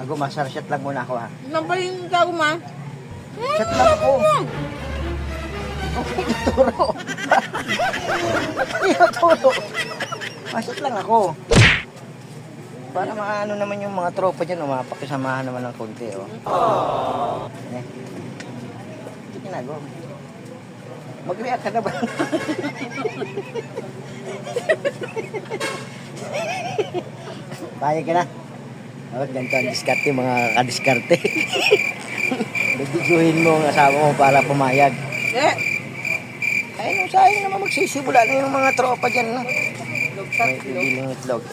Ako, masarshot lang muna ako ha. Nampaling ka ako, ma. Shot lang ako. Okay, turo. Turo. Masarshot lang ako. Para maano naman yung mga tropa dyan, mapakisamahan naman ng konti, oh. Eh. Hindi na, go. Mag-react ka na ba? Payag ka na. Oh, ganito ang diskarte, mga kadiskarte. Nagbidyuhin mo ang asawa mo para pumayag. Eh. Ay, nung sayang naman magsisimula na yung mga tropa dyan, no? May bibiling itlog.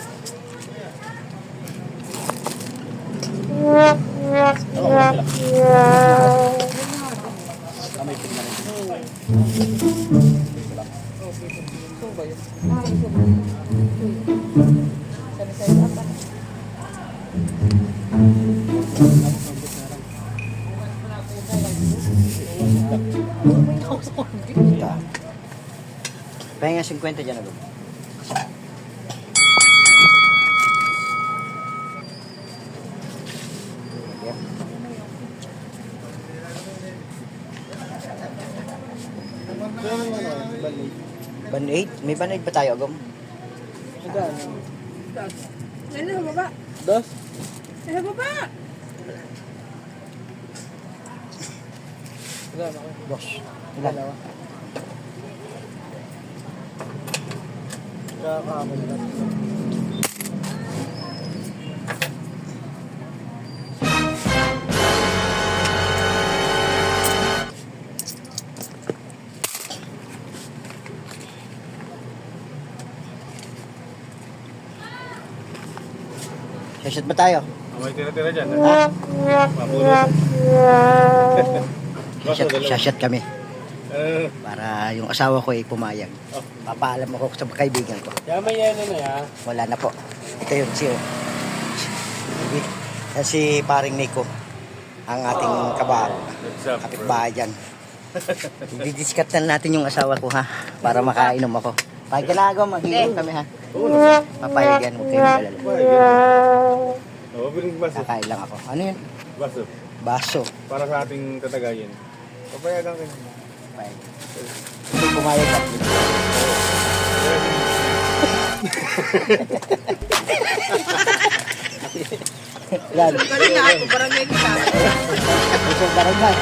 Pahinga 50 dyan agad. Band-aid? May band-aid pa tayo, Agom? Ano sa baba? Dos? Sa baba! Dos. Ilan? Kakakamali lang. Shot ba tayo? May tira-tira dyan. Ha? Mapulot. Shot kami. Para yung asawa ko ay pumayag. Papaalam ako sa kaibigan ko. Yaman yan na yan. Wala na po. Ito yun si paring Nico. Ang ating kapitbahay dyan. Didiskat na natin yung asawa ko ha. Para makainom ako. Pag ginagawa, mag-inom kami ha. Papayag yan. Huwag kayong galala. Oo, biling baso. Kakain lang ako. Ano yun? Baso. Baso. Para sa ating tatagayin. Papayagan kayo. Papayag. Hindi pumayag ka. Yan. Galing na ako, barangay kita. Isang barangay.